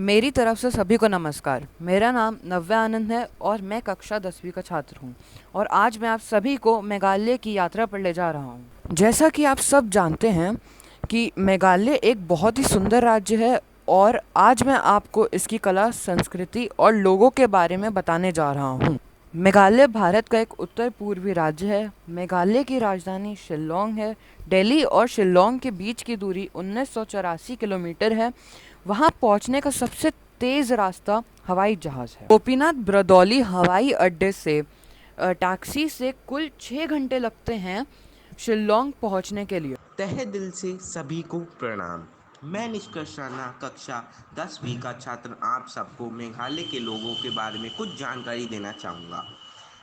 मेरी तरफ से सभी को नमस्कार। मेरा नाम नव्या आनंद है और मैं कक्षा 10वीं का छात्र हूँ और आज मैं आप सभी को मेघालय की यात्रा पर ले जा रहा हूँ। जैसा कि आप सब जानते हैं कि मेघालय एक बहुत ही सुंदर राज्य है और आज मैं आपको इसकी कला, संस्कृति और लोगों के बारे में बताने जा रहा हूँ। मेघालय भारत का एक उत्तर पूर्वी राज्य है। मेघालय की राजधानी शिल्लोंग है। दिल्ली और शिल्लोंग के बीच की दूरी 1984 किलोमीटर है। वहाँ पहुँचने का सबसे तेज़ रास्ता हवाई जहाज़ है। गोपीनाथ ब्रदौली हवाई अड्डे से टैक्सी से कुल 6 घंटे लगते हैं शिल्लोंग पहुँचने के लिए। तहे दिल से सभी को प्रणाम। मैं निष्कर्ष राणा कक्षा 10वीं का छात्र आप सबको मेघालय के लोगों के बारे में कुछ जानकारी देना चाहूँगा।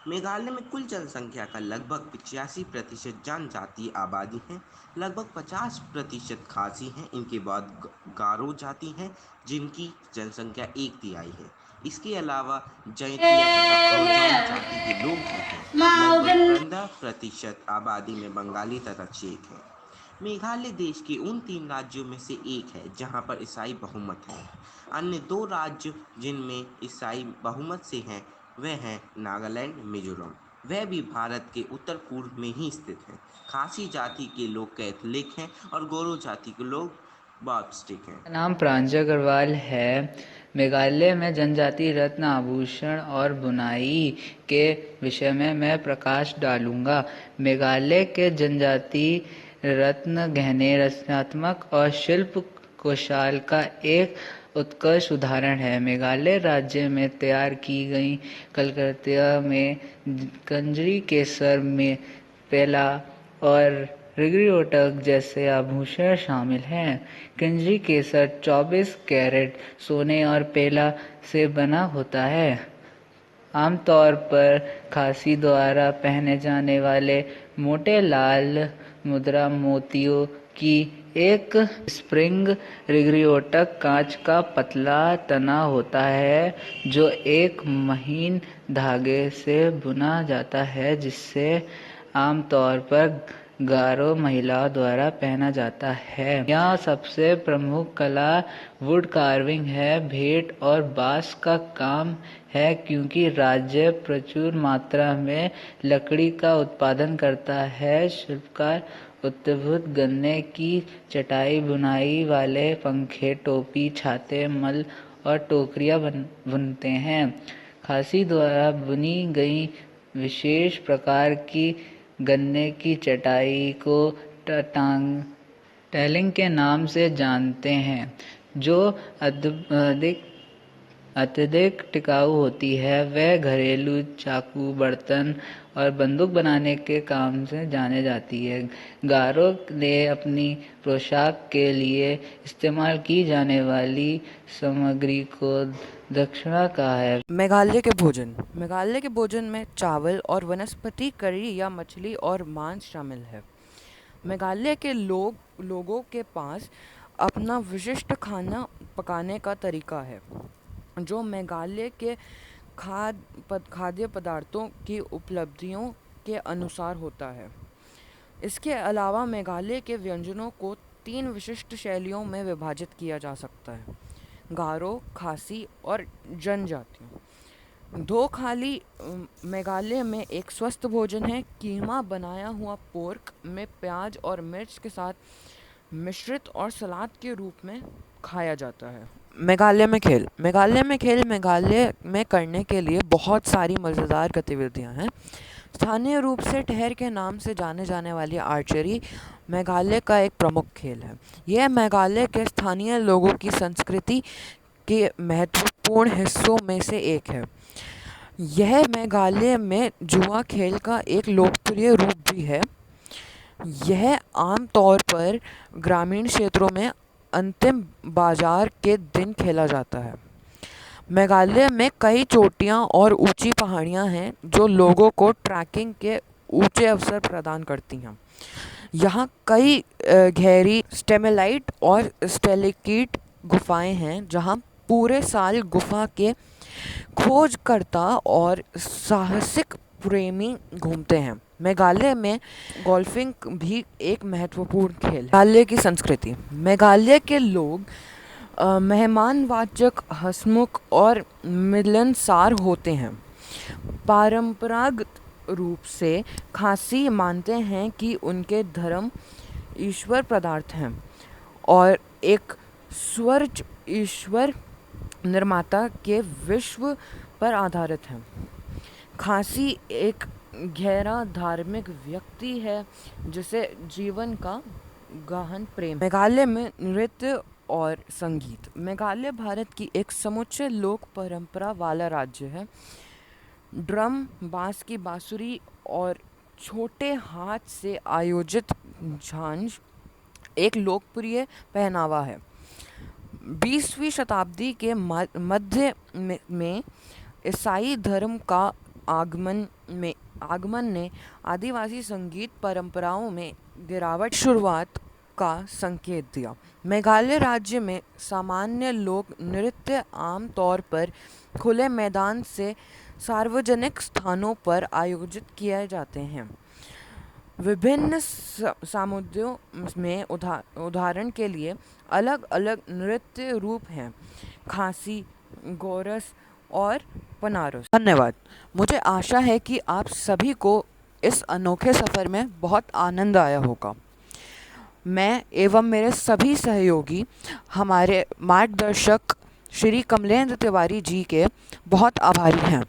मेघालय में कुल जनसंख्या का लगभग 85% जनजातीय आबादी है। लगभग 50% खासी हैं। इनके बाद गारो जाति हैं जिनकी जनसंख्या 1/3 है। इसके अलावा जैंतिया तथा कोरजांग जाति के लोग भी हैं। लगभग 15% आबादी में बंगाली तथा चेक हैं। मेघालय देश के उन 3 राज्यों में से एक है जहां पर ईसाई बहुमत है। अन्य 2 राज्य जिनमें ईसाई बहुमत से हैं वह हैं नागालैंड, मिजोरम। वह भी भारत के उत्तर पूर्व में ही स्थित हैं। खासी जाति के लोग कैथोलिक हैं और गोरो जाति के लोग बॉप्टिस्ट हैं। मेरा नाम प्रांजल अग्रवाल है। मेघालय में जनजाति रत्न आभूषण और बुनाई के विषय में मैं प्रकाश डालूंगा। मेघालय के जनजाति रत्न गहने रचनात्मक और शिल्प कौशल का एक उत्कृष्ट उदाहरण है। मेघालय राज्य में तैयार की गई कलाकृतियों में कंजरी केसर में पेला और रिगरियोटक जैसे आभूषण शामिल हैं। कंजरी केसर 24 कैरेट सोने और पेला से बना होता है। आमतौर पर खासी द्वारा पहने जाने वाले मोटे लाल मुद्रा मोतियों की एक स्प्रिंग रिगरियोटक कांच का पतला तना होता है जो एक महीन धागे से बुना जाता है जिसे आमतौर पर गारो महिलाओं द्वारा पहना जाता है। यहाँ सबसे प्रमुख कला वुड कार्विंग है। भेंट और बांस का काम है क्योंकि राज्य प्रचुर मात्रा में लकड़ी का उत्पादन करता है। शिल्पकार अद्भुत गन्ने की चटाई, बुनाई वाले पंखे, टोपी, छाते, मल और टोकरियाँ बुनते हैं। खासी द्वारा बुनी गई विशेष प्रकार की गन्ने की चटाई को टैलिंग के नाम से जानते हैं जो अत्यधिक टिकाऊ होती है। वह घरेलू चाकू, बर्तन और बंदूक बनाने के काम से जाने जाती है। गारो ने अपनी पोशाक के लिए इस्तेमाल की जाने वाली सामग्री को दक्षिणा कहा है। मेघालय के भोजन में चावल और वनस्पति करी या मछली और मांस शामिल है। मेघालय के लोगों के पास अपना विशिष्ट खाना पकाने का तरीका है जो मेघालय के खाद्य पदार्थों की उपलब्धियों के अनुसार होता है। इसके अलावा मेघालय के व्यंजनों को 3 विशिष्ट शैलियों में विभाजित किया जा सकता है: गारो, खासी और जनजातियों। दो खाली मेघालय में एक स्वस्थ भोजन है। कीमा बनाया हुआ पोर्क में प्याज और मिर्च के साथ मिश्रित और सलाद के रूप में खाया जाता है। मेघालय में करने के लिए बहुत सारी मज़ेदार गतिविधियां हैं। स्थानीय रूप से ठहर के नाम से जाने जाने वाली आर्चरी मेघालय का एक प्रमुख खेल है। यह मेघालय के स्थानीय लोगों की संस्कृति के महत्वपूर्ण हिस्सों में से एक है। यह मेघालय में जुआ खेल का एक लोकप्रिय रूप भी है। यह आम तौर पर ग्रामीण क्षेत्रों में अंतिम बाजार के दिन खेला जाता है। मेघालय में कई चोटियां और ऊंची पहाड़ियां हैं जो लोगों को ट्रैकिंग के ऊंचे अवसर प्रदान करती हैं। यहाँ कई गहरी स्टेमेलाइट और स्टेलेक्टाइट गुफाएं हैं जहाँ पूरे साल गुफा के खोजकर्ता और साहसिक प्रेमी घूमते हैं। मेघालय में गोल्फिंग भी एक महत्वपूर्ण खेल है। मेघालय की संस्कृति। मेघालय के लोग मेहमानवाचक, हंसमुख और मिलनसार होते हैं। परंपरागत रूप से खासी मानते हैं कि उनके धर्म ईश्वर पदार्थ हैं और एक स्वर्ग ईश्वर निर्माता के विश्व पर आधारित हैं। खासी एक गहरा धार्मिक व्यक्ति है जिसे जीवन का गहन प्रेम। मेघालय में नृत्य और संगीत। मेघालय भारत की एक समुच्चय लोक परंपरा वाला राज्य है। ड्रम, बांस की बांसुरी और छोटे हाथ से आयोजित झांझ एक लोकप्रिय पहनावा है। 20वीं शताब्दी के मध्य में ईसाई धर्म का आगमन ने आदिवासी संगीत परंपराओं में गिरावट शुरुआत का संकेत दिया। मेघालय राज्य में सामान्य लोक नृत्य आम तौर पर खुले मैदान से सार्वजनिक स्थानों पर आयोजित किए जाते हैं। विभिन्न समुदायों में उदाहरण के लिए अलग अलग नृत्य रूप हैं: खासी, गोरस और पनारस। धन्यवाद। मुझे आशा है कि आप सभी को इस अनोखे सफ़र में बहुत आनंद आया होगा। मैं एवं मेरे सभी सहयोगी हमारे मार्गदर्शक श्री कमलेंद्र तिवारी जी के बहुत आभारी हैं।